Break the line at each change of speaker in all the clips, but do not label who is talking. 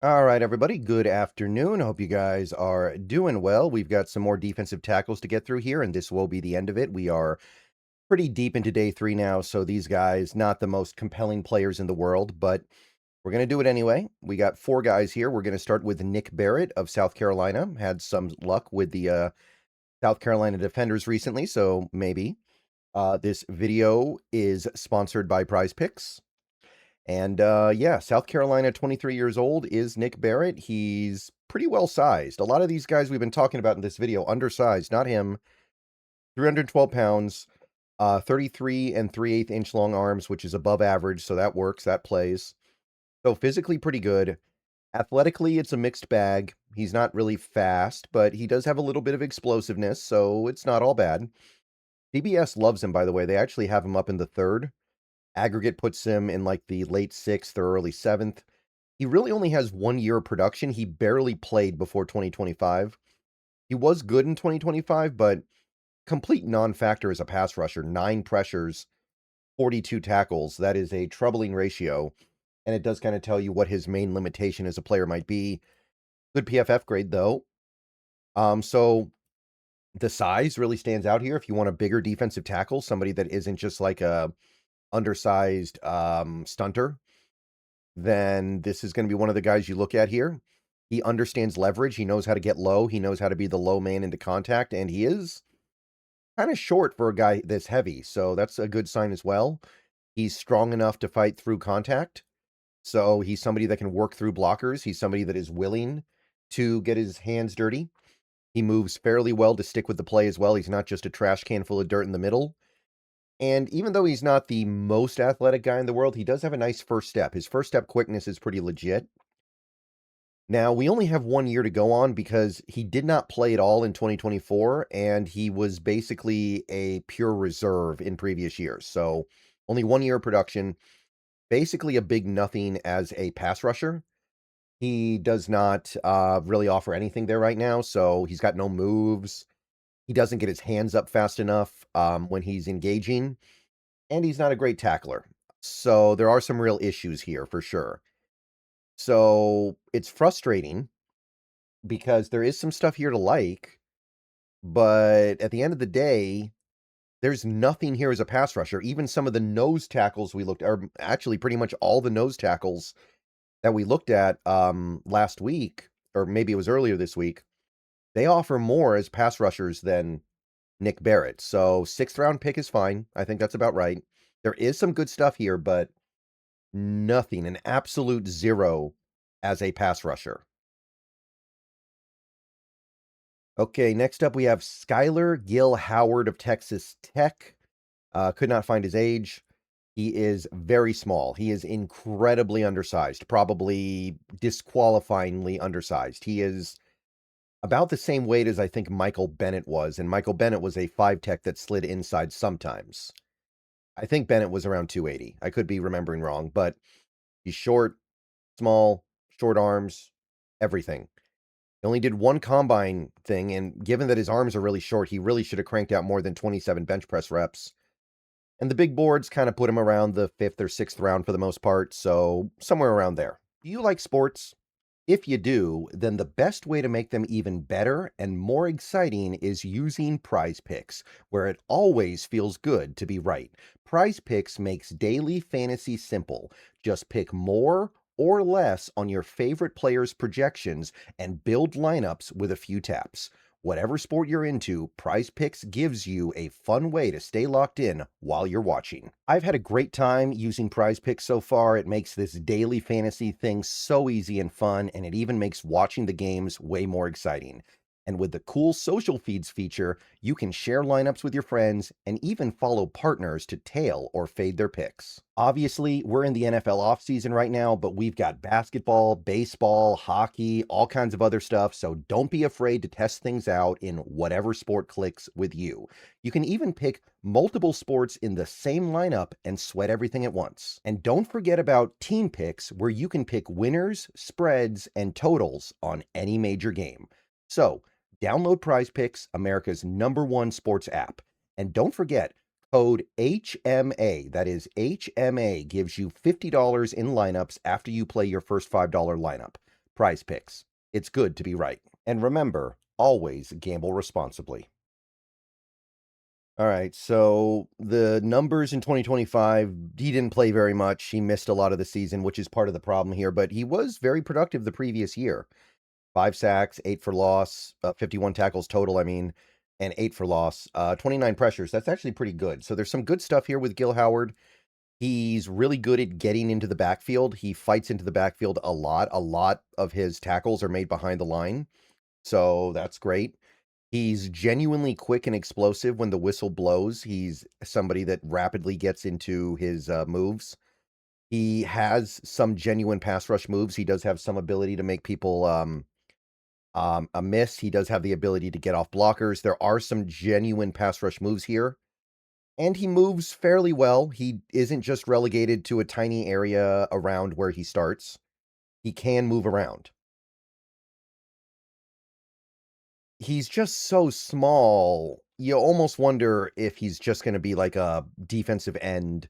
All right, everybody. Good afternoon. Hope you guys are doing well. We've got some more defensive tackles to get through here, and this will be the end of it. We are pretty deep into day 3 now, so these guys, not the most compelling players in the world, but we're going to do it anyway. We got 4 guys here. We're going to start with Nick Barrett of South Carolina. Had some luck with the South Carolina Defenders recently, so maybe. This video is sponsored by Prize Picks. And yeah, South Carolina, 23 years old, is Nick Barrett. He's pretty well sized. A lot of these guys we've been talking about in this video, undersized, not him. 312 pounds, 33 and 3/8 inch long arms, which is above average. So that works, that plays. So physically pretty good. Athletically, it's a mixed bag. He's not really fast, but he does have a little bit of explosiveness, so it's not all bad. CBS loves him, by the way. They actually have him up in the 3rd. Aggregate puts him in like the late 6th or early 7th. He really only has 1 year of production. He barely played before 2025. He was good in 2025, but complete non-factor as a pass rusher. 9 pressures, 42 tackles. That is a troubling ratio, and it does kind of tell you what his main limitation as a player might be. Good PFF grade, though. So the size really stands out here. If you want a bigger defensive tackle, somebody that isn't just like a undersized stunter, then this is going to be one of the guys you look at here. He understands leverage. He knows how to get low. He knows how to be the low man into contact, and he is kind of short for a guy this heavy, so that's a good sign as well. He's strong enough to fight through contact, so he's somebody that can work through blockers. He's somebody that is willing to get his hands dirty. He moves fairly well to stick with the play as well. He's not just a trash can full of dirt in the middle. And even though he's not the most athletic guy in the world, he does have a nice first step. His first step quickness is pretty legit. Now, we only have 1 year to go on because he did not play at all in 2024, and he was basically a pure reserve in previous years. So only 1 year of production, basically a big nothing as a pass rusher. He does not really offer anything there right now, so he's got no moves. He doesn't get his hands up fast enough when he's engaging, and he's not a great tackler. So there are some real issues here for sure. So it's frustrating because there is some stuff here to like, but at the end of the day, there's nothing here as a pass rusher. Even some of the nose tackles we looked, or actually pretty much all the nose tackles that we looked at last week, or maybe it was earlier this week, they offer more as pass rushers than Nick Barrett. So 6th round pick is fine. I think that's about right. There is some good stuff here, but nothing, an absolute zero as a pass rusher. Okay, next up we have Skyler Gill-Howard of Texas Tech. Could not find his age. He is very small. He is incredibly undersized, probably disqualifyingly undersized. He is about the same weight as I think Michael Bennett was, and Michael Bennett was a 5 tech that slid inside sometimes. I think Bennett was around 280. I could be remembering wrong, but he's short, small, short arms, everything. He only did 1 combine thing, and given that his arms are really short, he really should have cranked out more than 27 bench press reps. And the big boards kind of put him around the 5th or 6th round for the most part, so somewhere around there. Do you like sports? If you do, then the best way to make them even better and more exciting is using Prize Picks, where it always feels good to be right. Prize Picks makes daily fantasy simple. Just pick more or less on your favorite players' projections and build lineups with a few taps. Whatever sport you're into, Prize Picks gives you a fun way to stay locked in while you're watching. I've had a great time using Prize Picks so far. It makes this daily fantasy thing so easy and fun, and it even makes watching the games way more exciting. And with the cool social feeds feature, you can share lineups with your friends and even follow partners to tail or fade their picks. Obviously, we're in the NFL offseason right now, but we've got basketball, baseball, hockey, all kinds of other stuff, so don't be afraid to test things out in whatever sport clicks with you. You can even pick multiple sports in the same lineup and sweat everything at once. And don't forget about team picks, where you can pick winners, spreads, and totals on any major game. So, download Prize Picks, America's #1 sports app. And don't forget, code HMA, that is HMA, gives you $50 in lineups after you play your first $5 lineup. Prize Picks. It's good to be right. And remember, always gamble responsibly. All right, so the numbers in 2025, he didn't play very much. He missed a lot of the season, which is part of the problem here, but he was very productive the previous year. 5 sacks, 8 for loss, 51 tackles total, I mean, and 8 for loss, 29 pressures. That's actually pretty good. So there's some good stuff here with Gill-Howard. He's really good at getting into the backfield. He fights into the backfield a lot. A lot of his tackles are made behind the line. So that's great. He's genuinely quick and explosive when the whistle blows. He's somebody that rapidly gets into his moves. He has some genuine pass rush moves. He does have some ability to make people a miss. He does have the ability to get off blockers. There are some genuine pass rush moves here. And he moves fairly well. He isn't just relegated to a tiny area around where he starts. He can move around. He's just so small. You almost wonder if he's just going to be like a defensive end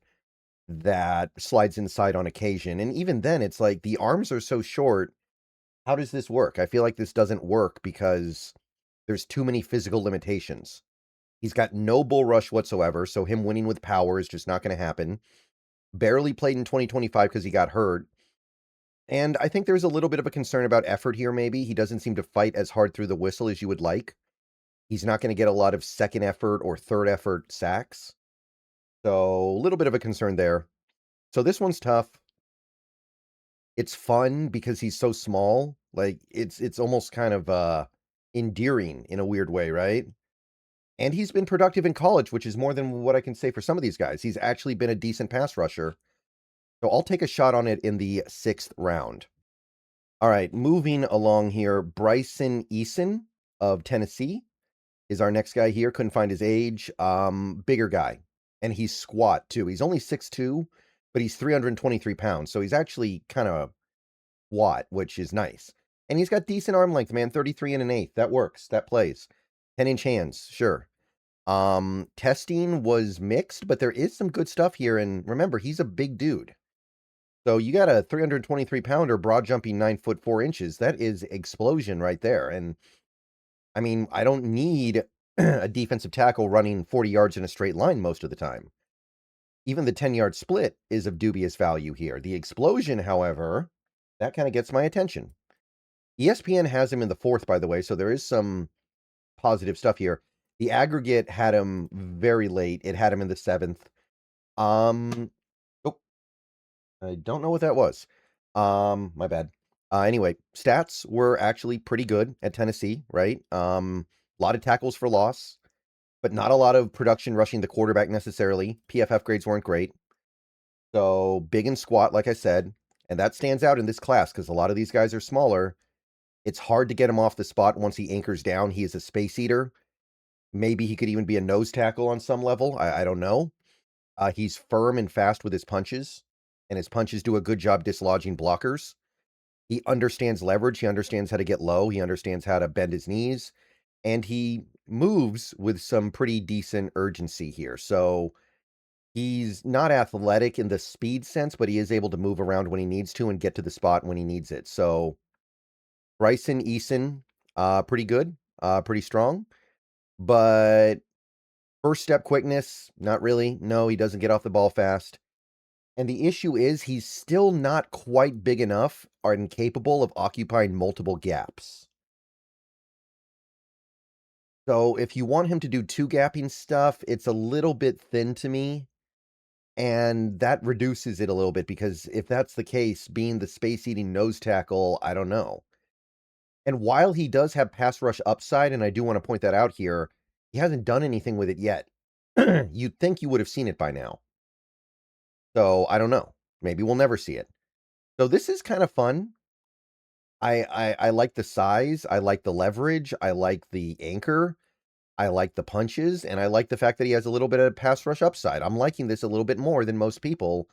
that slides inside on occasion. And even then, it's like the arms are so short. How does this work? I feel like this doesn't work because there's too many physical limitations. He's got no bull rush whatsoever, so him winning with power is just not going to happen. Barely played in 2025 because he got hurt. And I think there's a little bit of a concern about effort here, maybe. He doesn't seem to fight as hard through the whistle as you would like. He's not going to get a lot of second effort or third effort sacks. So a little bit of a concern there. So this one's tough. It's fun because he's so small. Like it's almost kind of endearing in a weird way, right? And he's been productive in college, which is more than what I can say for some of these guys. He's actually been a decent pass rusher. So I'll take a shot on it in the 6th round. All right, moving along here, Bryson Eason of Tennessee is our next guy here. Couldn't find his age. Bigger guy. And he's squat, too. He's only 6'2", but he's 323 pounds. So he's actually kind of squat, which is nice. And he's got decent arm length, man. 33 and an eighth. That works. That plays. 10-inch hands, sure. Testing was mixed, but there is some good stuff here. And remember, he's a big dude. So you got a 323 pounder broad jumping 9'4". That is explosion right there. And I mean, I don't need a defensive tackle running 40 yards in a straight line most of the time. Even the 10-yard split is of dubious value here. The explosion, however, that kind of gets my attention. ESPN has him in the 4th, by the way, so there is some positive stuff here. The aggregate had him very late. It had him in the 7th. I don't know what that was. My bad. Anyway, stats were actually pretty good at Tennessee, right? A lot of tackles for loss, but not a lot of production rushing the quarterback necessarily. PFF grades weren't great. So big and squat, like I said, and that stands out in this class because a lot of these guys are smaller. It's hard to get him off the spot once he anchors down. He is a space eater. Maybe he could even be a nose tackle on some level. I don't know. He's firm and fast with his punches, and his punches do a good job dislodging blockers. He understands leverage. He understands how to get low. He understands how to bend his knees, and he moves with some pretty decent urgency here. So he's not athletic in the speed sense, but he is able to move around when he needs to and get to the spot when he needs it. So Bryson Eason, pretty good, pretty strong, but first step quickness, not really. No, he doesn't get off the ball fast. And the issue is he's still not quite big enough or incapable of occupying multiple gaps. So if you want him to do 2-gapping stuff, it's a little bit thin to me. And that reduces it a little bit because if that's the case, being the space-eating nose tackle, I don't know. And while he does have pass rush upside, and I do want to point that out here, he hasn't done anything with it yet. You'd think you would have seen it by now. So I don't know. Maybe we'll never see it. So this is kind of fun. I like the size. I like the leverage. I like the anchor. I like the punches. And I like the fact that he has a little bit of pass rush upside. I'm liking this a little bit more than most people.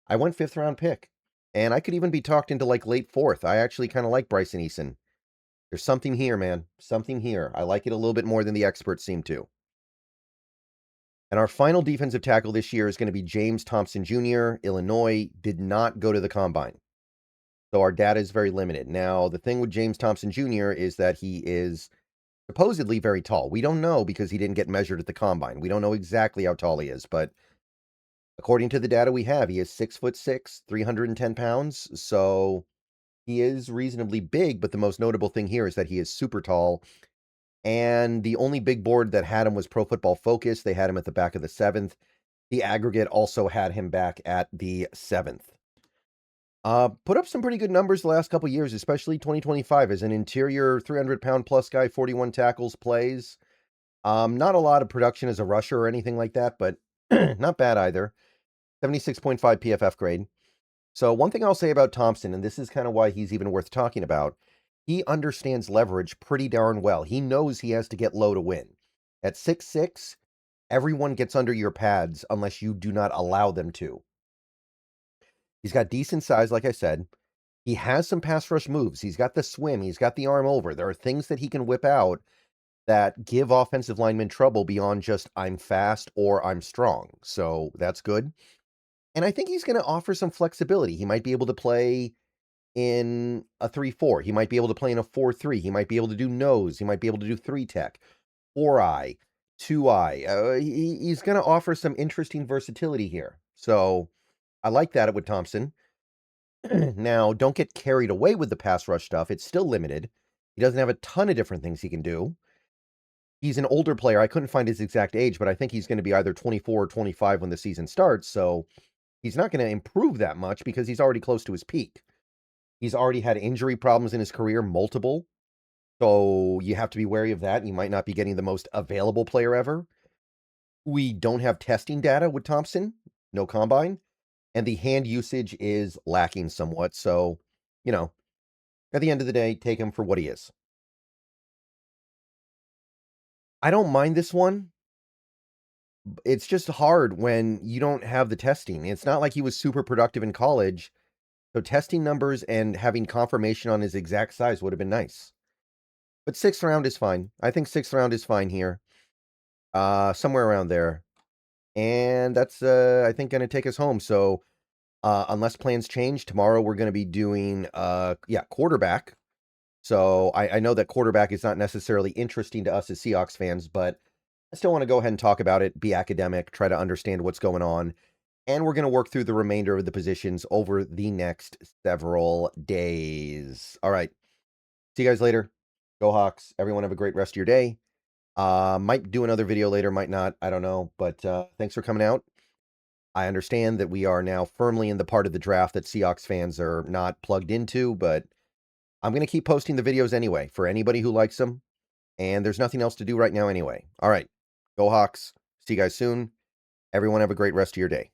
I went 5th round pick. And I could even be talked into like late 4th. I actually kind of like Bryson Eason. There's something here, man. Something here. I like it a little bit more than the experts seem to. And our final defensive tackle this year is going to be James Thompson Jr., Illinois. Did not go to the combine. So our data is very limited. Now, the thing with James Thompson Jr. is that he is supposedly very tall. We don't know because he didn't get measured at the combine. We don't know exactly how tall he is, but according to the data we have, he is 6'6", 310 pounds. So he is reasonably big, but the most notable thing here is that he is super tall. And the only big board that had him was Pro Football Focus. They had him at the back of the 7th. The aggregate also had him back at the 7th. Put up some pretty good numbers the last couple years, especially 2025 as an interior 300-pound plus guy, 41 tackles, plays. Not a lot of production as a rusher or anything like that, but not bad either. 76.5 PFF grade. So one thing I'll say about Thompson, and this is kind of why he's even worth talking about, he understands leverage pretty darn well. He knows he has to get low to win. At 6'6", everyone gets under your pads unless you do not allow them to. He's got decent size, like I said. He has some pass rush moves. He's got the swim. He's got the arm over. There are things that he can whip out that give offensive linemen trouble beyond just I'm fast or I'm strong. So that's good. And I think he's going to offer some flexibility. He might be able to play in a 3-4. He might be able to play in a 4-3. He might be able to do nose. He might be able to do 3-tech, 4-eye, 2-eye. He's going to offer some interesting versatility here. So I like that with Thompson. Now, don't get carried away with the pass rush stuff. It's still limited. He doesn't have a ton of different things he can do. He's an older player. I couldn't find his exact age, but I think he's going to be either 24 or 25 when the season starts. So he's not going to improve that much because he's already close to his peak. He's already had injury problems in his career, multiple. So you have to be wary of that. You might not be getting the most available player ever. We don't have testing data with Thompson, no combine, and the hand usage is lacking somewhat. So, at the end of the day, take him for what he is. I don't mind this one. It's just hard when you don't have the testing. It's not like he was super productive in college. So testing numbers and having confirmation on his exact size would have been nice. But 6th round is fine. I think 6th round is fine here. Somewhere around there. And that's, I think, going to take us home. So, unless plans change, tomorrow we're going to be doing, quarterback. So, I know that quarterback is not necessarily interesting to us as Seahawks fans, but I still want to go ahead and talk about it, be academic, try to understand what's going on. And we're going to work through the remainder of the positions over the next several days. All right. See you guys later. Go Hawks. Everyone have a great rest of your day. Might do another video later, might not. I don't know. But thanks for coming out. I understand that we are now firmly in the part of the draft that Seahawks fans are not plugged into, but I'm going to keep posting the videos anyway for anybody who likes them. And there's nothing else to do right now anyway. All right. Go Hawks. See you guys soon. Everyone have a great rest of your day.